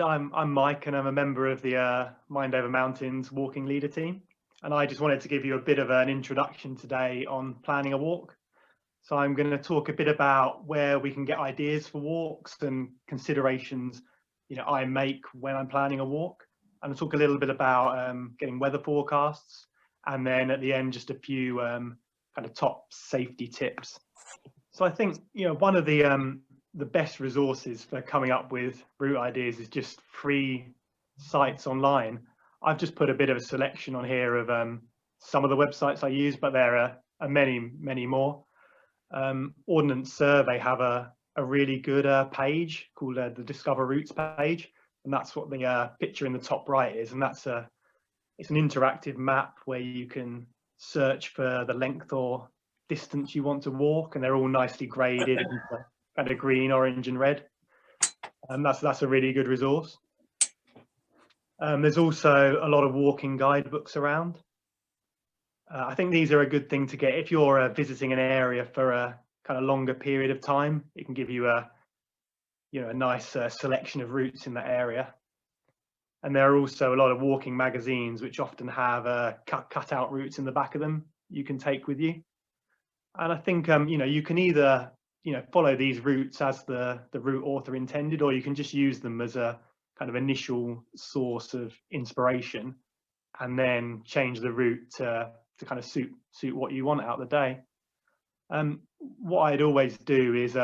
I'm Mike, and I'm a member of the Mind Over Mountains walking leader team. And I just wanted to give you a bit of an introduction today on planning a walk. So I'm going to talk a bit about where we can get ideas for walks and considerations, I make when I'm planning a walk. And I'll talk a little bit about getting weather forecasts, and then at the end, just a few kind of top safety tips. So I think one of the best resources for coming up with route ideas is just free sites online. I've just put a bit of a selection on here of some of the websites I use, but there are many more. Ordnance Survey have a really good page called the Discover Routes page, and that's what the picture in the top right is. And it's an interactive map where you can search for the length or distance you want to walk, and they're all nicely graded into kind of green, orange, and red. And that's a really good resource. There's also a lot of walking guidebooks around. I think these are a good thing to get if you're visiting an area for a kind of longer period of time. It can give you a nice selection of routes in that area. And there are also a lot of walking magazines which often have cut out routes in the back of them you can take with you. And I think you can either follow these routes as the route author intended, or you can just use them as a kind of initial source of inspiration, and then change the route to kind of suit what you want out of the day. What I'd always do is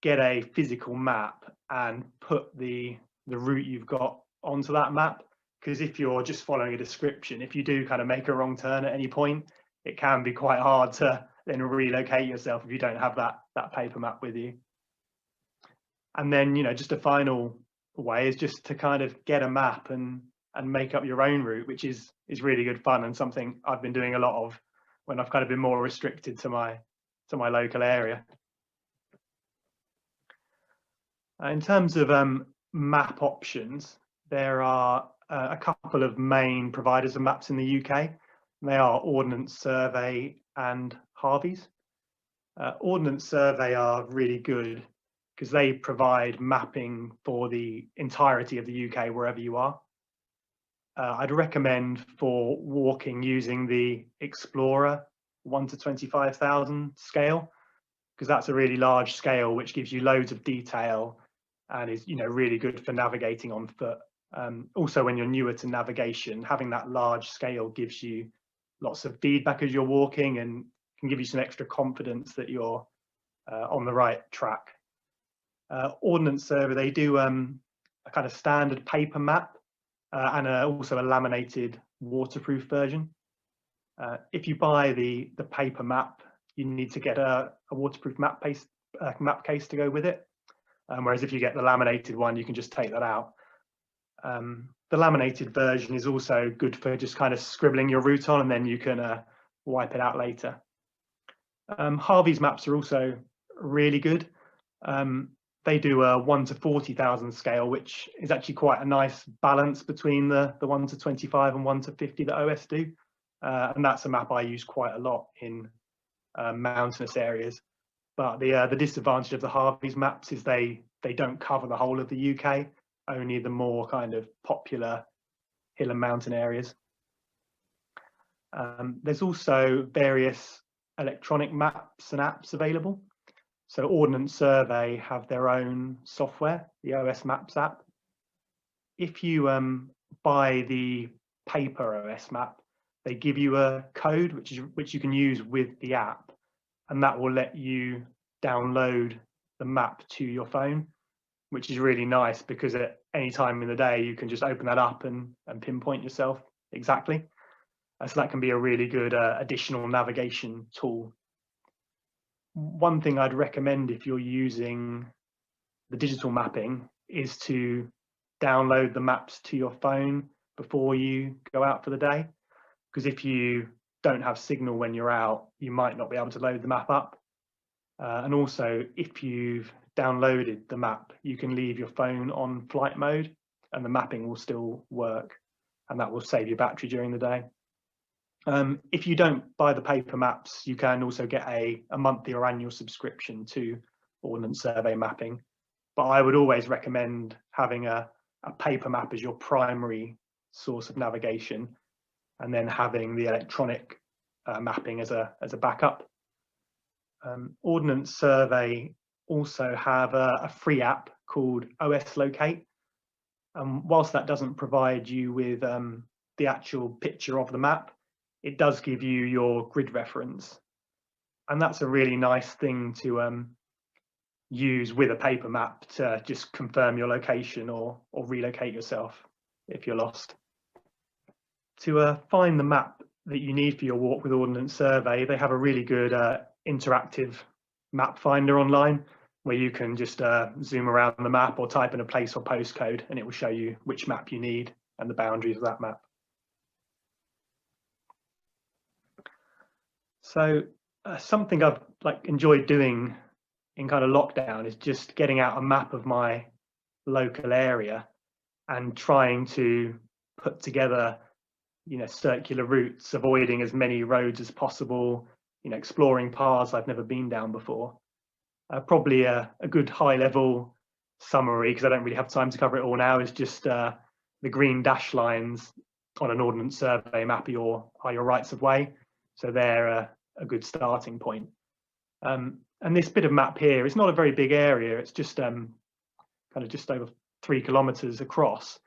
get a physical map and put the route you've got onto that map, because if you're just following a description, if you do kind of make a wrong turn at any point, it can be quite hard to then relocate yourself if you don't have that paper map with you. And then just a final way is just to kind of get a map and make up your own route, which is really good fun, and something I've been doing a lot of when I've kind of been more restricted to my local area. In terms of map options, there are a couple of main providers of maps in the UK. They are Ordnance Survey and Harvey's. Ordnance Survey are really good because they provide mapping for the entirety of the UK wherever you are. I'd recommend for walking using the Explorer 1 to 25,000 scale, because that's a really large scale which gives you loads of detail and is really good for navigating on foot. Also, when you're newer to navigation, having that large scale gives you lots of feedback as you're walking and can give you some extra confidence that you're on the right track. Ordnance Survey, they do a kind of standard paper map and also a laminated waterproof version. If you buy the paper map, you need to get a waterproof map case to go with it. Whereas if you get the laminated one, you can just take that out. The laminated version is also good for just kind of scribbling your route on, and then you can wipe it out later. Harvey's maps are also really good. They do a 1 to 40,000 scale, which is actually quite a nice balance between the 1 to 25 and 1 to 50 that OS do. And that's a map I use quite a lot in mountainous areas. But the disadvantage of the Harvey's maps is they don't cover the whole of the UK, only the more kind of popular hill and mountain areas. There's also various electronic maps and apps available. So Ordnance Survey have their own software, the OS Maps app. If you buy the paper OS map, they give you a code which you can use with the app, and that will let you download the map to your phone, which is really nice because at any time in the day you can just open that up and pinpoint yourself exactly. So that can be a really good additional navigation tool. One thing I'd recommend if you're using the digital mapping is to download the maps to your phone before you go out for the day, because if you don't have signal when you're out, you might not be able to load the map up. And also, if you've downloaded the map, you can leave your phone on flight mode and the mapping will still work, and that will save your battery during the day. If you don't buy the paper maps, you can also get a monthly or annual subscription to Ordnance Survey mapping. But I would always recommend having a a paper map as your primary source of navigation, and then having the electronic mapping as a backup. Ordnance Survey also have a free app called OS Locate. Whilst that doesn't provide you with the actual picture of the map, it does give you your grid reference. And that's a really nice thing to use with a paper map to just confirm your location or relocate yourself if you're lost. To find the map that you need for your walk with Ordnance Survey, they have a really good interactive map finder online where you can just zoom around the map or type in a place or postcode, and it will show you which map you need and the boundaries of that map. So something I've enjoyed doing in kind of lockdown is just getting out a map of my local area and trying to put together, circular routes, avoiding as many roads as possible, exploring paths I've never been down before. Probably a good high level summary, because I don't really have time to cover it all now, is just the green dash lines on an Ordnance Survey map are your rights of way. So they're a good starting point. And this bit of map here is not a very big area. It's just kind of just over 3 kilometers across.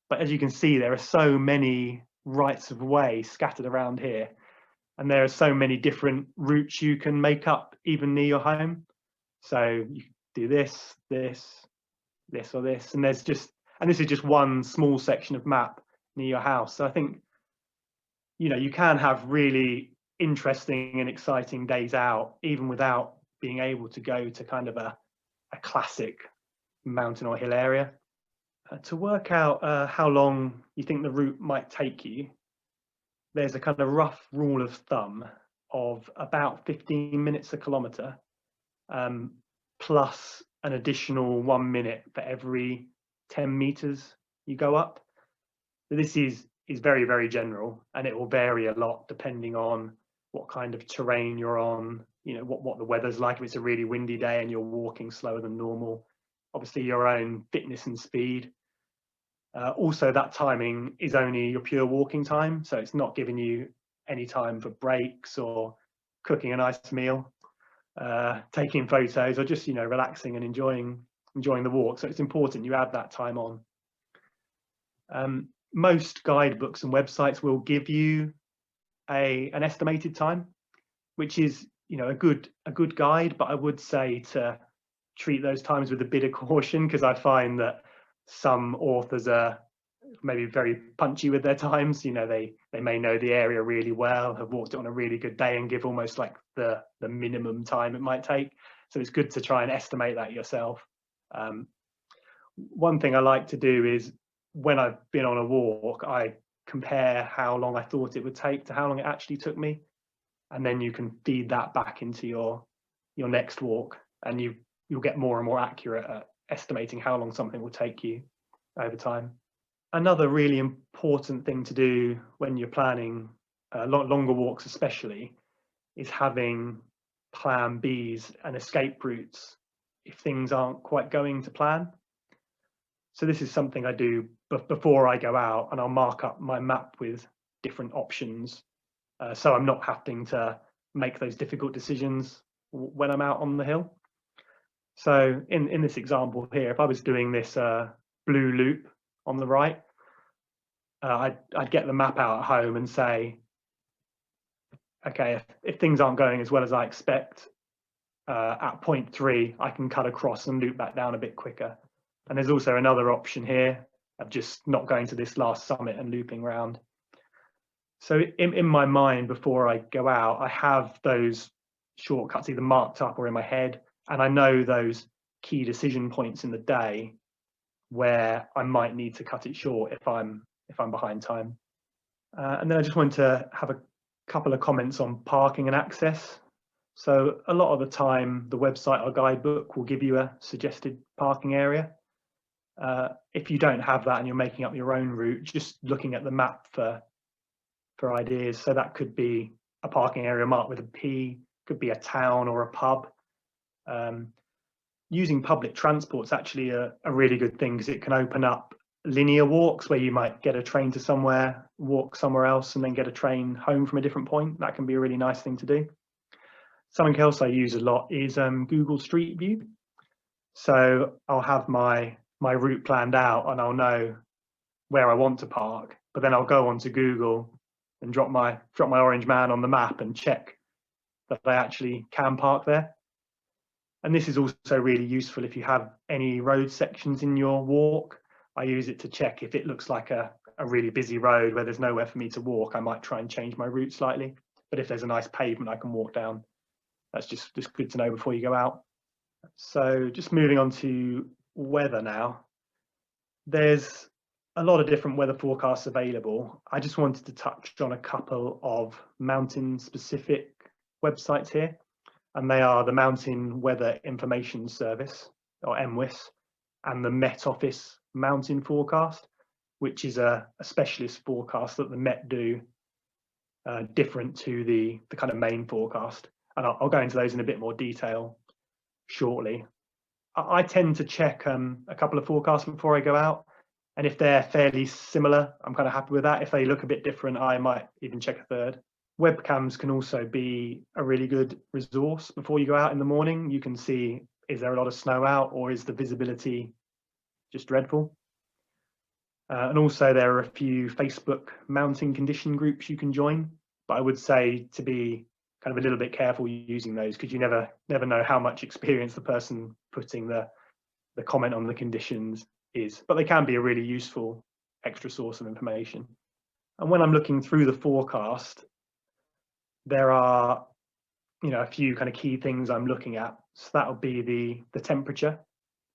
But as you can see, there are so many rights of way scattered around here. And there are so many different routes you can make up even near your home. So you do this, this, this, or this, and this is just one small section of map near your house. So I think, you can have really interesting and exciting days out, even without being able to go to kind of a classic mountain or hill area. To work out how long you think the route might take you, there's a kind of rough rule of thumb of about 15 minutes a kilometre, plus an additional 1 minute for every 10 meters you go up. So this is very, very general, and it will vary a lot depending on what kind of terrain you're on, what the weather's like. If it's a really windy day and you're walking slower than normal, obviously your own fitness and speed. Also, that timing is only your pure walking time, so it's not giving you any time for breaks or cooking a nice meal, taking photos, or just relaxing and enjoying the walk. So it's important you add that time on. Most guidebooks and websites will give you an estimated time, which is a good guide, but I would say to treat those times with a bit of caution, because I find that some authors are maybe very punchy with their times. They may know the area really well, have walked it on a really good day, and give almost like the minimum time it might take. So it's good to try and estimate that yourself. One thing I like to do is, when I've been on a walk, I compare how long I thought it would take to how long it actually took me, and then you can feed that back into your next walk, and you'll get more and more accurate at estimating how long something will take you over time. Another really important thing to do when you're planning longer walks especially is having plan Bs and escape routes if things aren't quite going to plan. So this is something I do before I go out, and I'll mark up my map with different options, so I'm not having to make those difficult decisions when I'm out on the hill. So in this example here, if I was doing this blue loop on the right, I'd get the map out at home and say, okay, if things aren't going as well as I expect, at point 3, I can cut across and loop back down a bit quicker. And there's also another option here of just not going to this last summit and looping round. So in my mind, before I go out, I have those shortcuts either marked up or in my head, and I know those key decision points in the day where I might need to cut it short if I'm behind time. And then I just wanted to have a couple of comments on parking and access. So a lot of the time, the website or guidebook will give you a suggested parking area. If you don't have that and you're making up your own route, just looking at the map for ideas. So that could be a parking area marked with a P, could be a town or a pub. Using public transport is actually a really good thing, because it can open up linear walks where you might get a train to somewhere, walk somewhere else, and then get a train home from a different point. That can be a really nice thing to do. Something else I use a lot is Google Street View. So I'll have my route planned out and I'll know where I want to park, but then I'll go onto Google and drop my orange man on the map and check that I actually can park there. And this is also really useful if you have any road sections in your walk. I use it to check if it looks like a really busy road where there's nowhere for me to walk. I might try and change my route slightly, but if there's a nice pavement I can walk down, that's just good to know before you go out. So just moving on to weather now. There's a lot of different weather forecasts available. I just wanted to touch on a couple of mountain specific websites here, and they are the Mountain Weather Information Service, or MWIS, and the Met Office Mountain Forecast, which is a specialist forecast that the Met do, different to the kind of main forecast. And I'll go into those in a bit more detail shortly. I tend to check a couple of forecasts before I go out, and if they're fairly similar, I'm kind of happy with that. If they look a bit different, I might even check a third. Webcams can also be a really good resource before you go out in the morning. You can see, is there a lot of snow out, or is the visibility just dreadful? And also there are a few Facebook mountain condition groups you can join, but I would say to be kind of a little bit careful using those, because you never know how much experience the person putting the comment on the conditions is, but they can be a really useful extra source of information. And when I'm looking through the forecast, there are a few kind of key things I'm looking at. So that will be the temperature,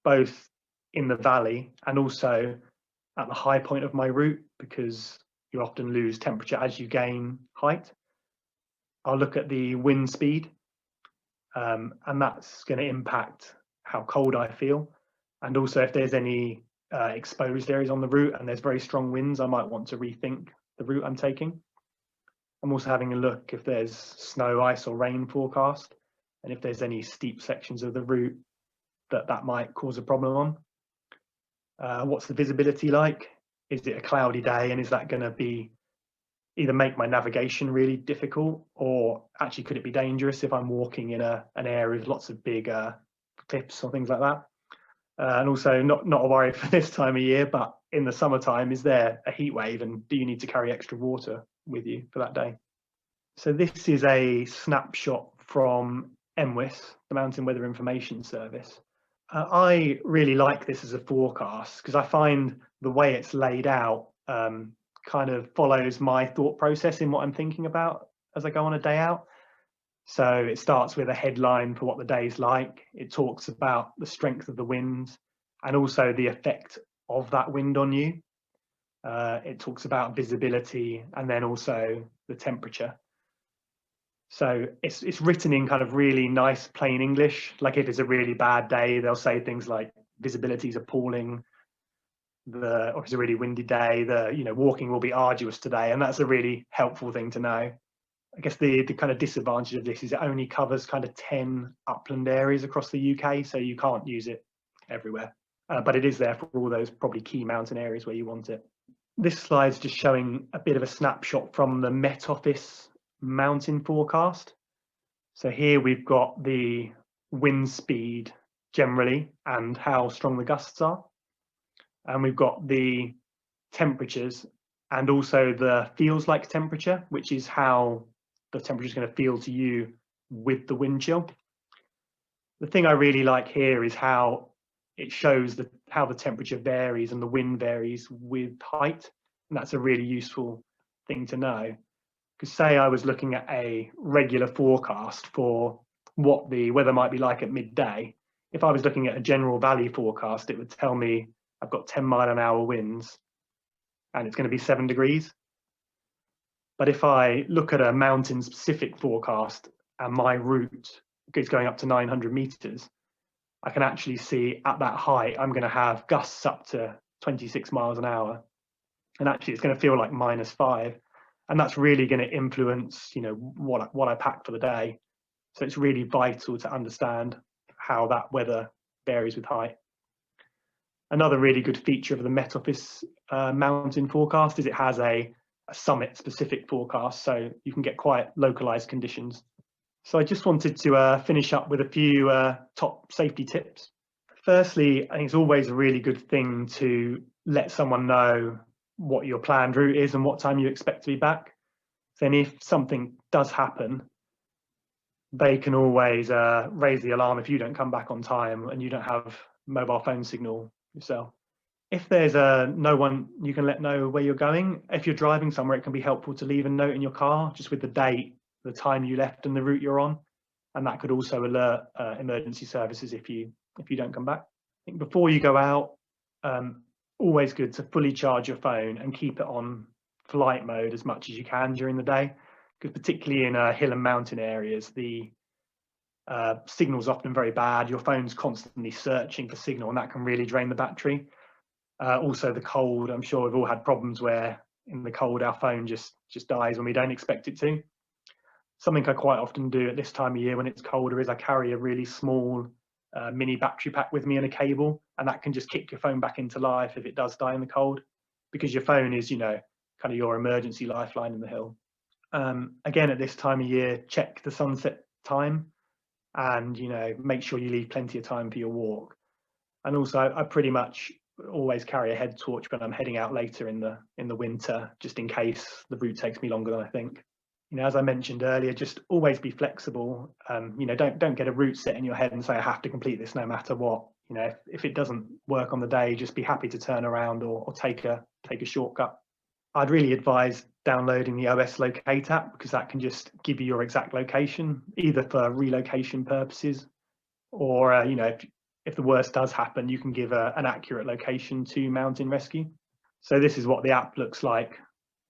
both in the valley and also at the high point of my route, because you often lose temperature as you gain height. I'll look at the wind speed, and that's going to impact how cold I feel. And also if there's any exposed areas on the route and there's very strong winds, I might want to rethink the route I'm taking. I'm also having a look if there's snow, ice or rain forecast, and if there's any steep sections of the route that might cause a problem on. What's the visibility like? Is it a cloudy day, and is that going to be either make my navigation really difficult, or actually could it be dangerous if I'm walking in an area with lots of big cliffs or things like that? And also not a worry for this time of year, but in the summertime, is there a heat wave, and do you need to carry extra water with you for that day? So this is a snapshot from MWIS, the Mountain Weather Information Service. I really like this as a forecast because I find the way it's laid out kind of follows my thought process in what I'm thinking about as I go on a day out. So it starts with a headline for what the day's like. It talks about the strength of the winds and also the effect of that wind on you. It talks about visibility and then also the temperature. So it's written in kind of really nice plain English. Like if it's a really bad day, they'll say things like visibility is appalling. Or if it's a really windy day, walking will be arduous today, and that's a really helpful thing to know. I guess the kind of disadvantage of this is it only covers kind of 10 upland areas across the UK, so you can't use it everywhere. But it is there for all those probably key mountain areas where you want it. This slide's just showing a bit of a snapshot from the Met Office mountain forecast. So here we've got the wind speed generally and how strong the gusts are. And we've got the temperatures and also the feels like temperature, which is how the temperature is going to feel to you with the wind chill. The thing I really like here is how it shows how the temperature varies and the wind varies with height. And that's a really useful thing to know. Because say I was looking at a regular forecast for what the weather might be like at midday, if I was looking at a general valley forecast, it would tell me I've got 10-mile-an-hour winds and it's going to be 7 degrees. But if I look at a mountain specific forecast and my route is going up to 900 meters, I can actually see at that height, I'm going to have gusts up to 26 miles an hour. And actually it's going to feel like -5. And that's really going to influence, what I pack for the day. So it's really vital to understand how that weather varies with height. Another really good feature of the Met Office mountain forecast is it has a summit specific forecast, so you can get quite localized conditions. So I just wanted to finish up with a few top safety tips. Firstly, I think it's always a really good thing to let someone know what your planned route is and what time you expect to be back. Then if something does happen, they can always raise the alarm if you don't come back on time and you don't have mobile phone signal yourself. If there's no one you can let know where you're going, if you're driving somewhere, it can be helpful to leave a note in your car just with the date, the time you left and the route you're on. And that could also alert emergency services if you don't come back. I think before you go out, always good to fully charge your phone and keep it on flight mode as much as you can during the day, because particularly in hill and mountain areas, the signal's often very bad. Your phone's constantly searching for signal, and that can really drain the battery. Also the cold, I'm sure we've all had problems where in the cold our phone just dies when we don't expect it to. Something I quite often do at this time of year when it's colder is I carry a really small mini battery pack with me and a cable, and that can just kick your phone back into life if it does die in the cold, because your phone is, kind of your emergency lifeline in the hill. Again, at this time of year, check the sunset time and, make sure you leave plenty of time for your walk. And also I pretty much always carry a head torch when I'm heading out later in the winter, just in case the route takes me longer than I think. As I mentioned earlier, just always be flexible. Don't get a route set in your head and say I have to complete this no matter what. If it doesn't work on the day, just be happy to turn around or take a shortcut. I'd really advise downloading the OS Locate app, because that can just give you your exact location, either for relocation purposes or if the worst does happen, you can give an accurate location to Mountain Rescue. So this is what the app looks like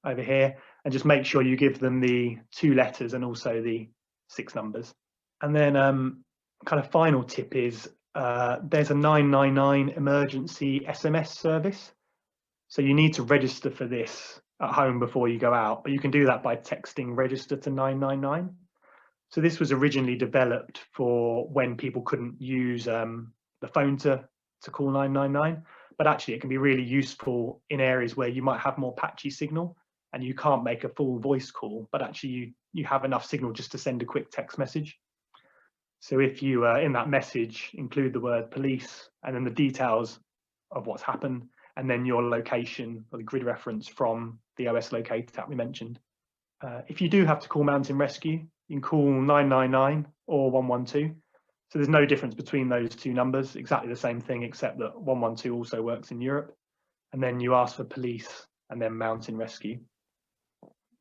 over here, and just make sure you give them the 2 letters and also the 6 numbers. And then kind of final tip is there's a 999 emergency SMS service. So you need to register for this at home before you go out, but you can do that by texting register to 999. So this was originally developed for when people couldn't use the phone to call 999, but actually it can be really useful in areas where you might have more patchy signal and you can't make a full voice call, but actually you have enough signal just to send a quick text message. So if you in that message include the word police and then the details of what's happened, and then your location or the grid reference from the OS Locate app we mentioned. If you do have to call Mountain Rescue, you can call 999 or 112. So there's no difference between those 2 numbers, exactly the same thing, except that 112 also works in Europe. And then you ask for police and then Mountain Rescue.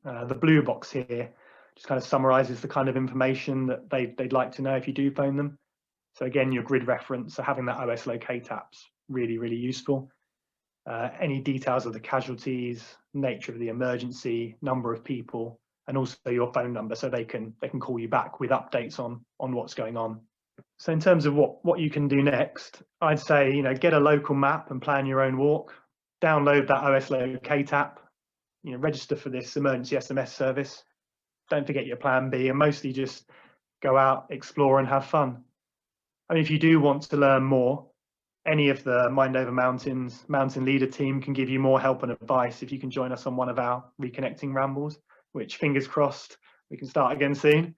The blue box here just kind of summarizes the kind of information that they'd like to know if you do phone them. So again, your grid reference, so having that OS Locate app's really, really useful. Any details of the casualties, nature of the emergency, number of people, and also your phone number, so they can call you back with updates on what's going on. So in terms of what you can do next, I'd say get a local map and plan your own walk. Download that OS Locate app. Register for this emergency SMS service. Don't forget your plan B, and mostly just go out, explore, and have fun. I mean, if you do want to learn more, any of the Mind Over Mountains Mountain Leader team can give you more help and advice if you can join us on one of our reconnecting rambles, which fingers crossed we can start again soon.